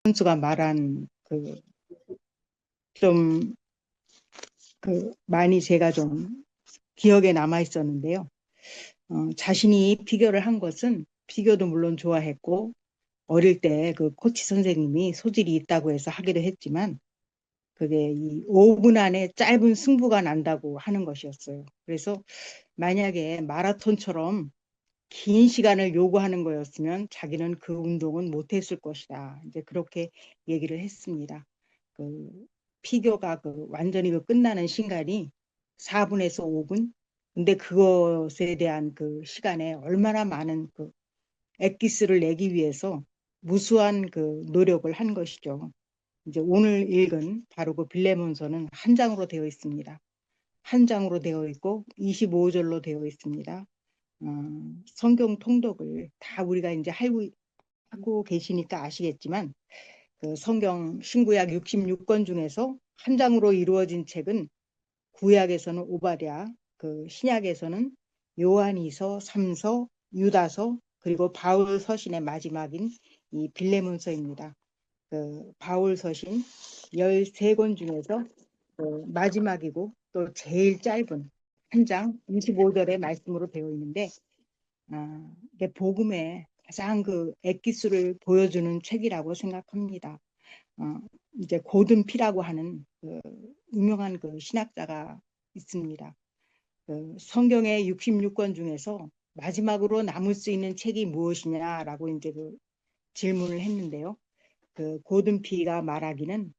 선수가 말한 좀 많이 제가 좀 기억에 남아 있었는데요. 자신이 피겨를 한 것은 피겨도 물론 좋아했고 어릴 때 그 코치 선생님이 소질이 있다고 해서 하기도 했지만 그게 이 5분 안에 짧은 승부가 난다고 하는 것이었어요. 그래서 만약에 마라톤처럼 긴 시간을 요구하는 거였으면 자기는 그 운동은 못했을 것이다. 이제 그렇게 얘기를 했습니다. 그 피겨가 완전히 끝나는 시간이 4분에서 5분. 근데 그것에 대한 그 시간에 얼마나 많은 엑기스를 내기 위해서 무수한 노력을 한 것이죠. 이제 오늘 읽은 바로 그 빌레몬서는 한 장으로 되어 있습니다. 한 장으로 되어 있고 25절로 되어 있습니다. 성경 통독을 다 우리가 이제 하고 계시니까 아시겠지만 그 성경 신구약 66권 중에서 한 장으로 이루어진 책은 구약에서는 오바댜, 그 신약에서는 요한이서, 삼서, 유다서, 그리고 바울 서신의 마지막인 이 빌레몬서입니다. 그 바울 서신 13권 중에서 마지막이고 또 제일 짧은 한 장 25절의 말씀으로 되어 있는데 이게 복음의 가장 엑기스를 보여주는 책이라고 생각합니다. 어, 이제 고든 피라고 하는 유명한 신학자가 있습니다. 성경의 66권 중에서 마지막으로 남을 수 있는 책이 무엇이냐라고 이제 질문을 했는데요. 고든 피가 말하기는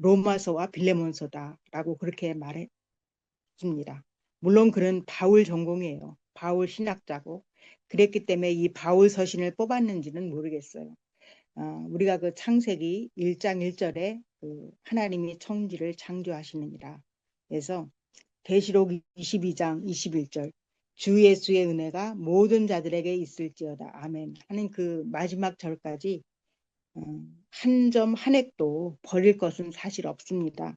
로마서와 빌레몬서다라고 그렇게 말했습니다. 물론 그는 바울 전공이에요. 바울 신학자고 그랬기 때문에 이 바울 서신을 뽑았는지는 모르겠어요. 우리가 창세기 1장 1절에 하나님이 천지를 창조하시느니라. 그래서 계시록 22장 21절 주 예수의 은혜가 모든 자들에게 있을지어다. 아멘. 하는 마지막 절까지 한 점 한 획도 버릴 것은 사실 없습니다.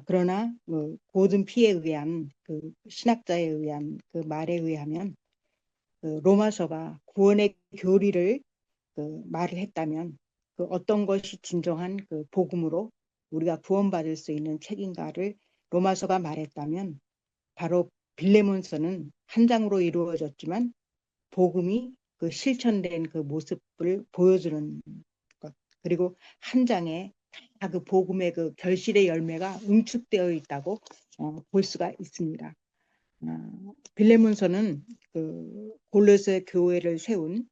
그러나 고든 피에 의한 신학자에 의한 말에 의하면 로마서가 구원의 교리를 말을 했다면 어떤 것이 진정한 복음으로 우리가 구원받을 수 있는 책인가를 로마서가 말했다면 바로 빌레몬서는 한 장으로 이루어졌지만 복음이 실천된 모습을 보여주는 것 그리고 한 장에 다 복음의 결실의 열매가 응축되어 있다고 볼 수가 있습니다. 빌레몬서는 골로새 교회를 세운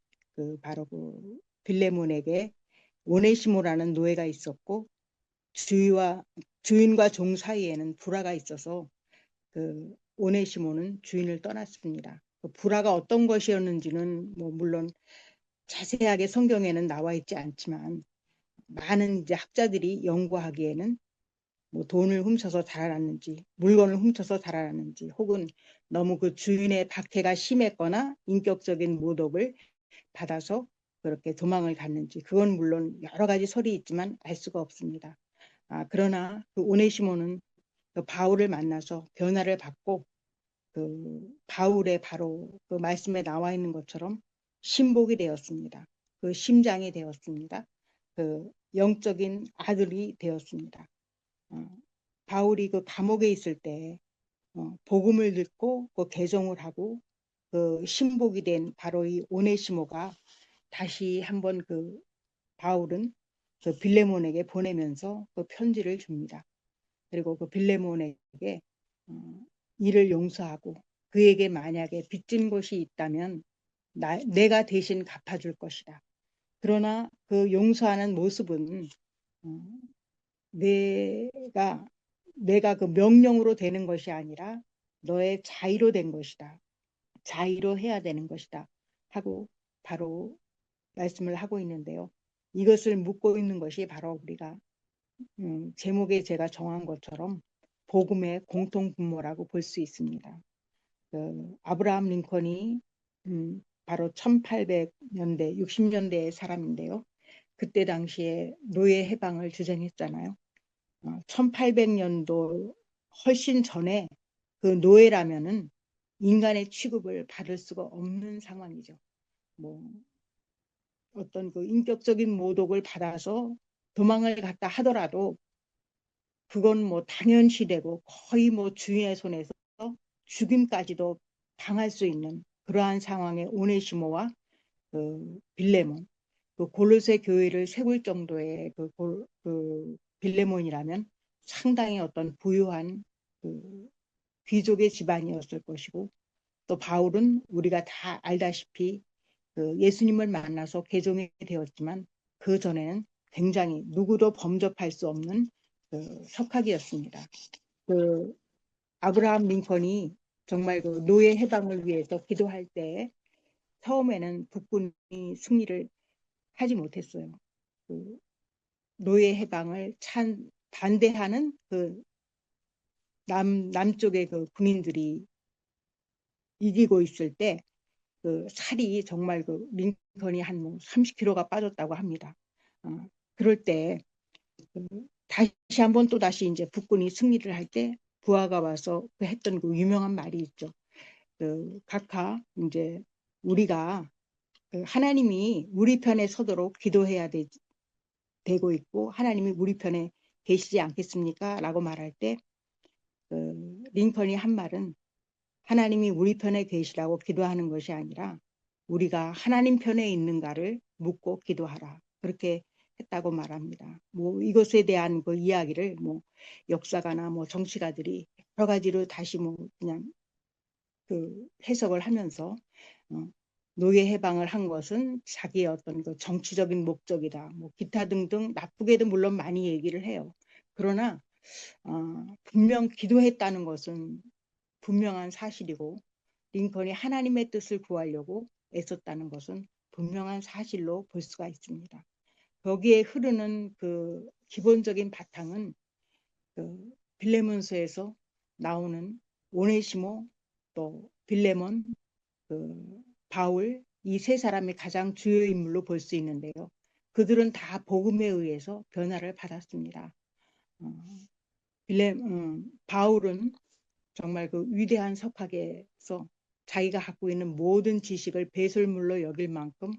바로 빌레몬에게 오네시모라는 노예가 있었고 주인과 종 사이에는 불화가 있어서 오네시모는 주인을 떠났습니다. 불화가 어떤 것이었는지는 물론 자세하게 성경에는 나와 있지 않지만 많은 이제 학자들이 연구하기에는 돈을 훔쳐서 달아났는지 물건을 훔쳐서 달아났는지 혹은 너무 주인의 박해가 심했거나 인격적인 모독을 받아서 그렇게 도망을 갔는지 그건 물론 여러 가지 설이 있지만 알 수가 없습니다. 그러나 오네시모는 바울을 만나서 변화를 받고 바울의 바로 말씀에 나와 있는 것처럼 신복이 되었습니다. 심장이 되었습니다. 영적인 아들이 되었습니다. 바울이 감옥에 있을 때 복음을 듣고 개종을 하고 신복이 된 바로 이 오네시모가 다시 한번 바울은 빌레몬에게 보내면서 편지를 줍니다. 그리고 빌레몬에게 이를 용서하고 그에게 만약에 빚진 것이 있다면 내가 대신 갚아줄 것이다. 그러나 용서하는 모습은 내가 명령으로 되는 것이 아니라 너의 자의로 된 것이다. 자의로 해야 되는 것이다. 하고 바로 말씀을 하고 있는데요. 이것을 묻고 있는 것이 바로 우리가 제목에 제가 정한 것처럼 복음의 공통분모라고 볼 수 있습니다. 아브라함 링컨이 바로 1800년대, 60년대의 사람인데요. 그때 당시에 노예 해방을 주장했잖아요. 1800년도 훨씬 전에 노예라면은 인간의 취급을 받을 수가 없는 상황이죠. 뭐 어떤 그 인격적인 모독을 받아서 도망을 갔다 하더라도 그건 뭐 당연시되고 거의 뭐 주인의 손에서 죽임까지도 당할 수 있는 그러한 상황의 오네시모와 그 빌레몬, 그 골로새 교회를 세울 정도의 그 빌레몬이라면 상당히 어떤 부유한 그 귀족의 집안이었을 것이고, 또 바울은 우리가 다 알다시피 그 예수님을 만나서 개종이 되었지만 그 전에는 굉장히 누구도 범접할 수 없는 그 석학이었습니다. 그 아브라함 링컨이 정말 그 노예 해방을 위해서 기도할 때 처음에는 북군이 승리를 하지 못했어요. 그 노예 해방을 반대하는 그 남쪽의 그 군인들이 이기고 있을 때 그 살이 정말 그 링컨이 한 뭐 30kg가 빠졌다고 합니다. 그럴 때 다시 한번 또 다시 이제 북군이 승리를 할 때 부하가 와서 그 했던 그 유명한 말이 있죠. 그 각하 이제 우리가 그 하나님이 우리 편에 서도록 기도해야 되고 있고 하나님이 우리 편에 계시지 않겠습니까? 라고 말할 때 그 링컨이 한 말은 하나님이 우리 편에 계시라고 기도하는 것이 아니라 우리가 하나님 편에 있는가를 묻고 기도하라. 그렇게 했다고 말합니다. 뭐 이것에 대한 그 이야기를 뭐 역사가나 뭐 정치가들이 여러 가지로 다시 뭐 그냥 그 해석을 하면서 어, 노예 해방을 한 것은 자기의 어떤 그 정치적인 목적이다. 뭐 기타 등등 나쁘게도 물론 많이 얘기를 해요. 그러나 분명 기도했다는 것은 분명한 사실이고 링컨이 하나님의 뜻을 구하려고 애썼다는 것은 분명한 사실로 볼 수가 있습니다. 거기에 흐르는 그 기본적인 바탕은 그 빌레몬서에서 나오는 오네시모 또 빌레몬 그 바울 이 세 사람이 가장 주요 인물로 볼 수 있는데요. 그들은 다 복음에 의해서 변화를 받았습니다. 바울은 정말 그 위대한 석학에서 자기가 갖고 있는 모든 지식을 배설물로 여길 만큼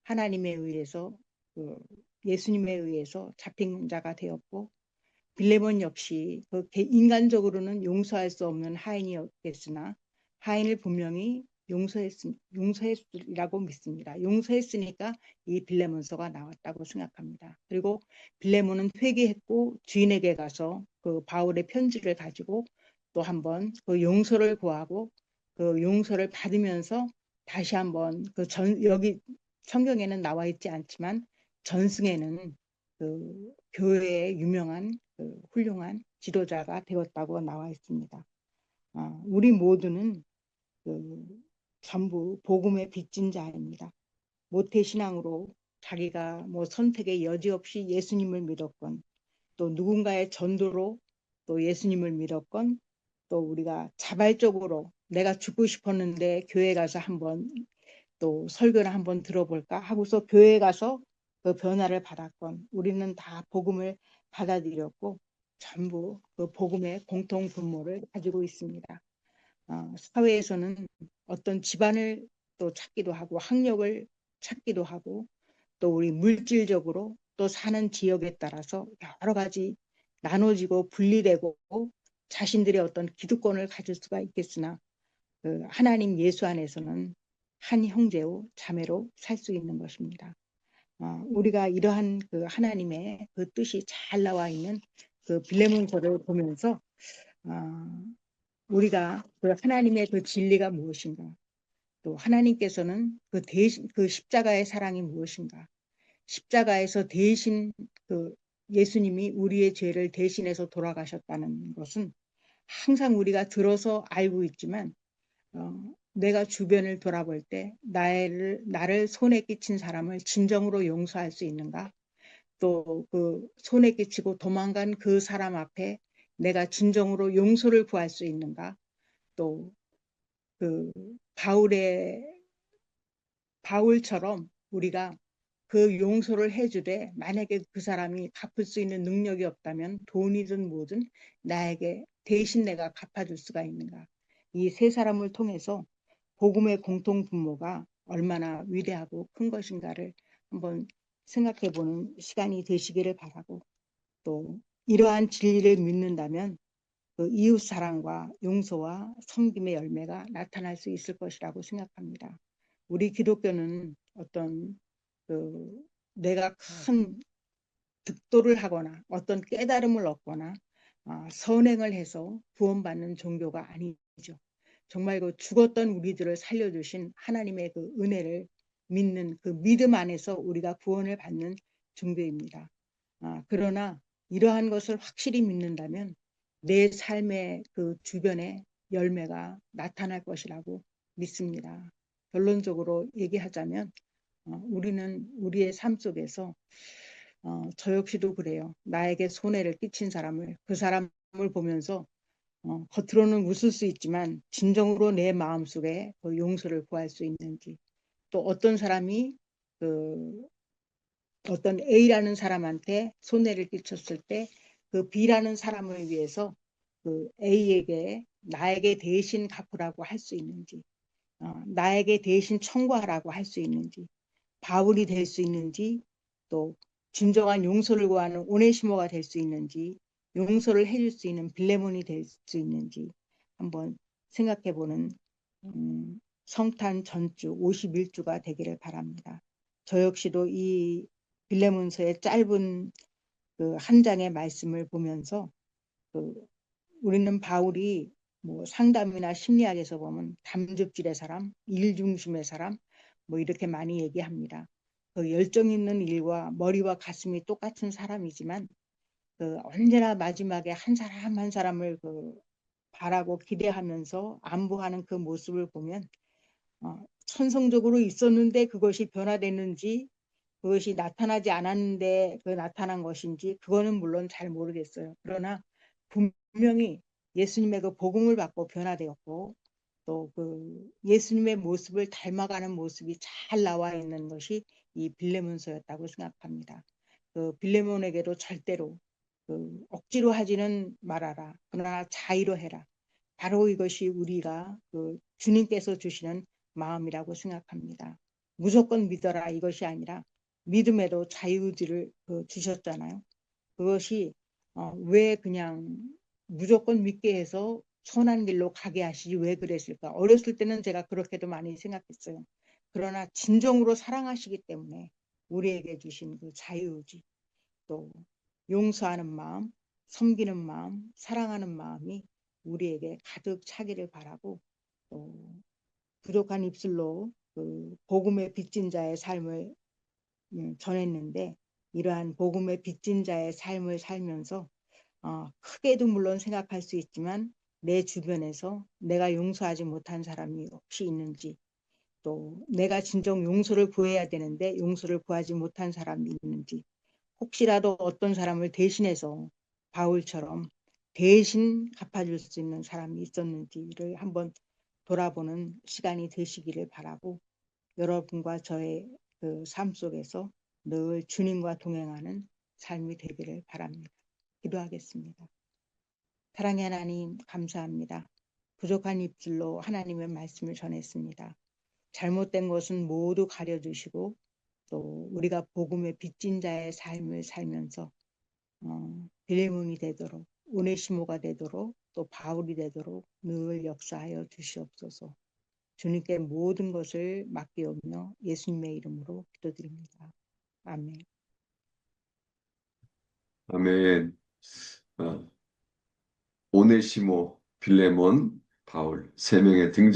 하나님에 의해서 그 예수님에 의해서 잡힌 자가 되었고 빌레몬 역시 그 인간적으로는 용서할 수 없는 하인이었겠으나 하인을 분명히 용서했으리라고 믿습니다. 용서했으니까 이 빌레몬서가 나왔다고 생각합니다. 그리고 빌레몬은 회개했고 주인에게 가서 그 바울의 편지를 가지고 또 한번 그 용서를 구하고 그 용서를 받으면서 다시 한번 여기 성경에는 나와 있지 않지만 전승에는 그 교회의 유명한 그 훌륭한 지도자가 되었다고 나와 있습니다. 우리 모두는 그 전부 복음의 빚진 자입니다. 모태신앙으로 자기가 뭐 선택의 여지 없이 예수님을 믿었건 또 누군가의 전도로 또 예수님을 믿었건 또 우리가 자발적으로 내가 죽고 싶었는데 교회 가서 한번 또 설교를 한번 들어볼까 하고서 교회 가서 그 변화를 받았건 우리는 다 복음을 받아들였고 전부 그 복음의 공통 분모를 가지고 있습니다. 사회에서는 어떤 집안을 또 찾기도 하고 학력을 찾기도 하고 또 우리 물질적으로 또 사는 지역에 따라서 여러 가지 나눠지고 분리되고 자신들의 어떤 기득권을 가질 수가 있겠으나 그 하나님 예수 안에서는 한 형제요 자매로 살 수 있는 것입니다. 우리가 이러한 그 하나님의 그 뜻이 잘 나와 있는 그 빌레몬서를 보면서 우리가 그 하나님의 그 진리가 무엇인가, 또 하나님께서는 그 대신 그 십자가의 사랑이 무엇인가, 십자가에서 대신 그 예수님이 우리의 죄를 대신해서 돌아가셨다는 것은 항상 우리가 들어서 알고 있지만 내가 주변을 돌아볼 때 나를 손에 끼친 사람을 진정으로 용서할 수 있는가? 또 그 손에 끼치고 도망간 그 사람 앞에 내가 진정으로 용서를 구할 수 있는가? 또 그 바울처럼 우리가 그 용서를 해주되 만약에 그 사람이 갚을 수 있는 능력이 없다면 돈이든 뭐든 나에게 대신 내가 갚아줄 수가 있는가? 이 세 사람을 통해서 복음의 공통 분모가 얼마나 위대하고 큰 것인가를 한번 생각해 보는 시간이 되시기를 바라고, 또 이러한 진리를 믿는다면 그 이웃 사랑과 용서와 섬김의 열매가 나타날 수 있을 것이라고 생각합니다. 우리 기독교는 어떤 그 내가 큰 득도를 하거나 어떤 깨달음을 얻거나 선행을 해서 구원받는 종교가 아니죠. 정말 그 죽었던 우리들을 살려주신 하나님의 그 은혜를 믿는 그 믿음 안에서 우리가 구원을 받는 종교입니다. 그러나 이러한 것을 확실히 믿는다면 내 삶의 그 주변에 열매가 나타날 것이라고 믿습니다. 결론적으로 얘기하자면 우리는 우리의 삶 속에서 저 역시도 그래요. 나에게 손해를 끼친 사람을, 그 사람을 보면서 겉으로는 웃을 수 있지만 진정으로 내 마음속에 그 용서를 구할 수 있는지, 또 어떤 사람이 그 어떤 A라는 사람한테 손해를 끼쳤을 때 그 B라는 사람을 위해서 그 A에게 나에게 대신 갚으라고 할 수 있는지, 나에게 대신 청구하라고 할 수 있는지, 바울이 될 수 있는지, 또 진정한 용서를 구하는 오네시모가 될 수 있는지, 용서를 해줄 수 있는 빌레몬이 될 수 있는지 한번 생각해보는 성탄 전주 51주가 되기를 바랍니다. 저 역시도 이 빌레몬서의 짧은 그 한 장의 말씀을 보면서 그 우리는 바울이 뭐 상담이나 심리학에서 보면 담즙질의 사람, 일 중심의 사람, 뭐 이렇게 많이 얘기합니다. 그 열정 있는 일과 머리와 가슴이 똑같은 사람이지만 그 언제나 마지막에 한 사람 한 사람을 그 바라고 기대하면서 안부하는 그 모습을 보면 천성적으로 있었는데 그것이 변화됐는지, 그것이 나타나지 않았는데 그 나타난 것인지 그거는 물론 잘 모르겠어요. 그러나 분명히 예수님의 그 복음을 받고 변화되었고, 또 그 예수님의 모습을 닮아가는 모습이 잘 나와 있는 것이 이 빌레몬서였다고 생각합니다. 그 빌레몬에게도 절대로 그 억지로 하지는 말아라. 그러나 자의로 해라. 바로 이것이 우리가 그 주님께서 주시는 마음이라고 생각합니다. 무조건 믿어라 이것이 아니라 믿음에도 자유의지를 주셨잖아요. 그것이 왜 그냥 무조건 믿게 해서 선한 길로 가게 하시지 왜 그랬을까? 어렸을 때는 제가 그렇게도 많이 생각했어요. 그러나 진정으로 사랑하시기 때문에 우리에게 주신 그 자유의지, 또 용서하는 마음, 섬기는 마음, 사랑하는 마음이 우리에게 가득 차기를 바라고, 또 부족한 입술로 그 복음의 빚진 자의 삶을 전했는데, 이러한 복음의 빚진 자의 삶을 살면서 크게도 물론 생각할 수 있지만 내 주변에서 내가 용서하지 못한 사람이 혹시 있는지, 또 내가 진정 용서를 구해야 되는데 용서를 구하지 못한 사람이 있는지, 혹시라도 어떤 사람을 대신해서 바울처럼 대신 갚아줄 수 있는 사람이 있었는지를 한번 돌아보는 시간이 되시기를 바라고, 여러분과 저의 그 삶 속에서 늘 주님과 동행하는 삶이 되기를 바랍니다. 기도하겠습니다. 사랑의 하나님 감사합니다. 부족한 입술로 하나님의 말씀을 전했습니다. 잘못된 것은 모두 가려주시고, 또 우리가 복음의 빚진 자의 삶을 살면서 빌레몬이 되도록, 오네시모가 되도록, 또 바울이 되도록 늘 역사하여 주시옵소서. 주님께 모든 것을 맡기오며 예수님의 이름으로 기도드립니다. 아멘. 아멘. 어, 오네시모, 빌레몬, 바울 세 명의 등장.